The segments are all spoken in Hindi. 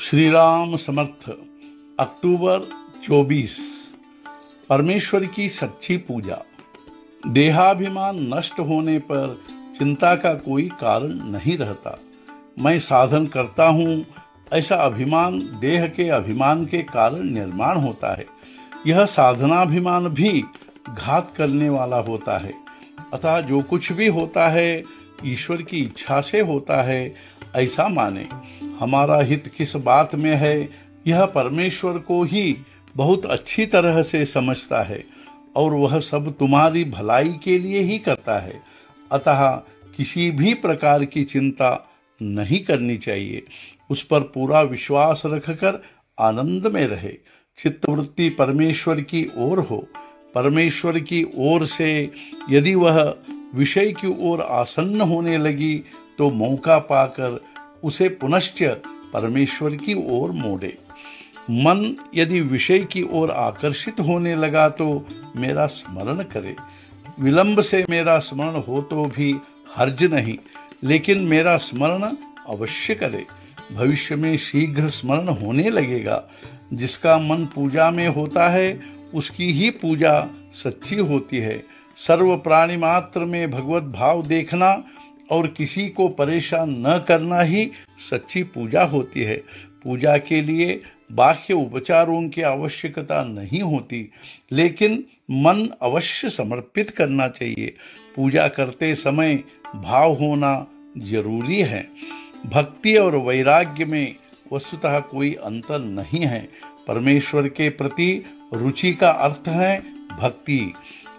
श्री राम समर्थ। अक्टूबर 24। परमेश्वर की सच्ची पूजा। देहाभिमान नष्ट होने पर चिंता का कोई कारण नहीं रहता। मैं साधन करता हूँ, ऐसा अभिमान देह के अभिमान के कारण निर्माण होता है। यह साधनाभिमान भी घात करने वाला होता है। अतः जो कुछ भी होता है ईश्वर की इच्छा से होता है, ऐसा माने। हमारा हित किस बात में है, यह परमेश्वर को ही बहुत अच्छी तरह से समझता है और वह सब तुम्हारी भलाई के लिए ही करता है। अतः किसी भी प्रकार की चिंता नहीं करनी चाहिए। उस पर पूरा विश्वास रखकर आनंद में रहे। चित्तवृत्ति परमेश्वर की ओर हो। परमेश्वर की ओर से यदि वह विषय की ओर आसन्न होने लगी तो मौका पाकर उसे पुनश्च परमेश्वर की ओर मोड़े। मन यदि विषय की ओर आकर्षित होने लगा तो मेरा स्मरण करे। विलंब से मेरा स्मरण हो तो भी हर्ज नहीं, लेकिन मेरा स्मरण अवश्य करे। भविष्य में शीघ्र स्मरण होने लगेगा। जिसका मन पूजा में होता है उसकी ही पूजा सच्ची होती है। सर्व प्राणी मात्र में भगवत भाव देखना और किसी को परेशान न करना ही सच्ची पूजा होती है। पूजा के लिए बाह्य उपचारों की आवश्यकता नहीं होती, लेकिन मन अवश्य समर्पित करना चाहिए। पूजा करते समय भाव होना जरूरी है। भक्ति और वैराग्य में वस्तुतः कोई अंतर नहीं है। परमेश्वर के प्रति रुचि का अर्थ है भक्ति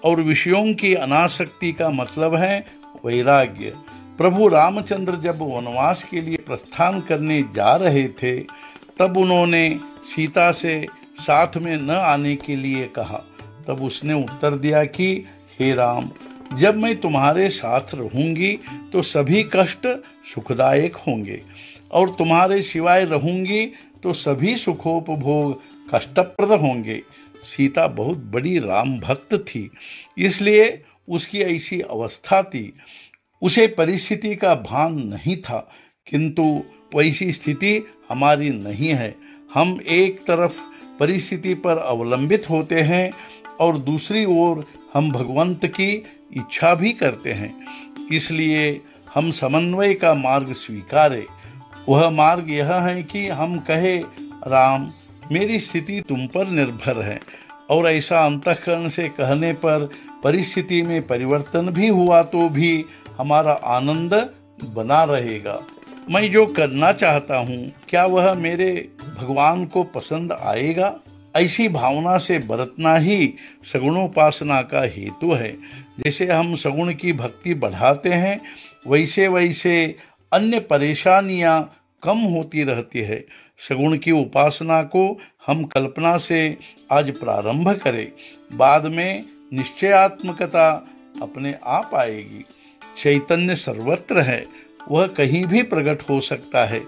और विषयों की अनासक्ति का मतलब है वैराग्य। प्रभु रामचंद्र जब वनवास के लिए प्रस्थान करने जा रहे थे तब उन्होंने सीता से साथ में न आने के लिए कहा। तब उसने उत्तर दिया कि हे राम, जब मैं तुम्हारे साथ रहूंगी तो सभी कष्ट सुखदायक होंगे और तुम्हारे सिवाय रहूंगी तो सभी सुखोपभोग कष्टप्रद होंगे। सीता बहुत बड़ी राम भक्त थी, इसलिए उसकी ऐसी अवस्था थी। उसे परिस्थिति का भान नहीं था, किंतु वैसी स्थिति हमारी नहीं है। हम एक तरफ परिस्थिति पर अवलंबित होते हैं और दूसरी ओर हम भगवंत की इच्छा भी करते हैं। इसलिए हम समन्वय का मार्ग स्वीकारें। वह मार्ग यह है कि हम कहें, राम, मेरी स्थिति तुम पर निर्भर है। और ऐसा अंतःकरण से कहने पर परिस्थिति में परिवर्तन भी हुआ तो भी हमारा आनंद बना रहेगा। मैं जो करना चाहता हूँ क्या वह मेरे भगवान को पसंद आएगा? ऐसी भावना से बरतना ही सगुणोपासना का हेतु है। जैसे हम सगुण की भक्ति बढ़ाते हैं वैसे वैसे अन्य परेशानियां कम होती रहती है। सगुण की उपासना को हम कल्पना से आज प्रारंभ करें, बाद में निश्चयात्मकता अपने आप आएगी। चैतन्य सर्वत्र है, वह कहीं भी प्रकट हो सकता है।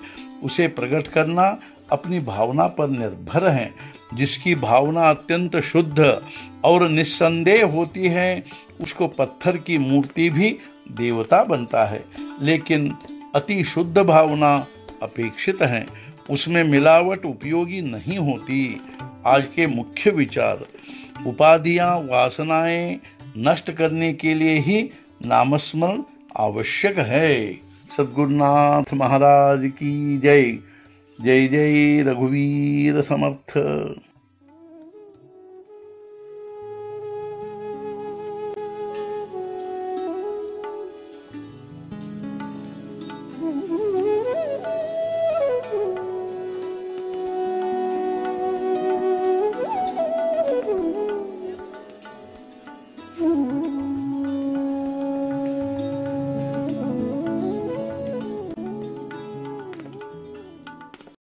उसे प्रकट करना अपनी भावना पर निर्भर है। जिसकी भावना अत्यंत शुद्ध और निस्संदेह होती है उसको पत्थर की मूर्ति भी देवता बनता है। लेकिन अति शुद्ध भावना अपेक्षित है, उसमें मिलावट उपयोगी नहीं होती। आज के मुख्य विचार: उपाधियां वासनाएं नष्ट करने के लिए ही नामस्मरण आवश्यक है। सद्गुरुनाथ महाराज की जय। जय जय रघुवीर समर्थ।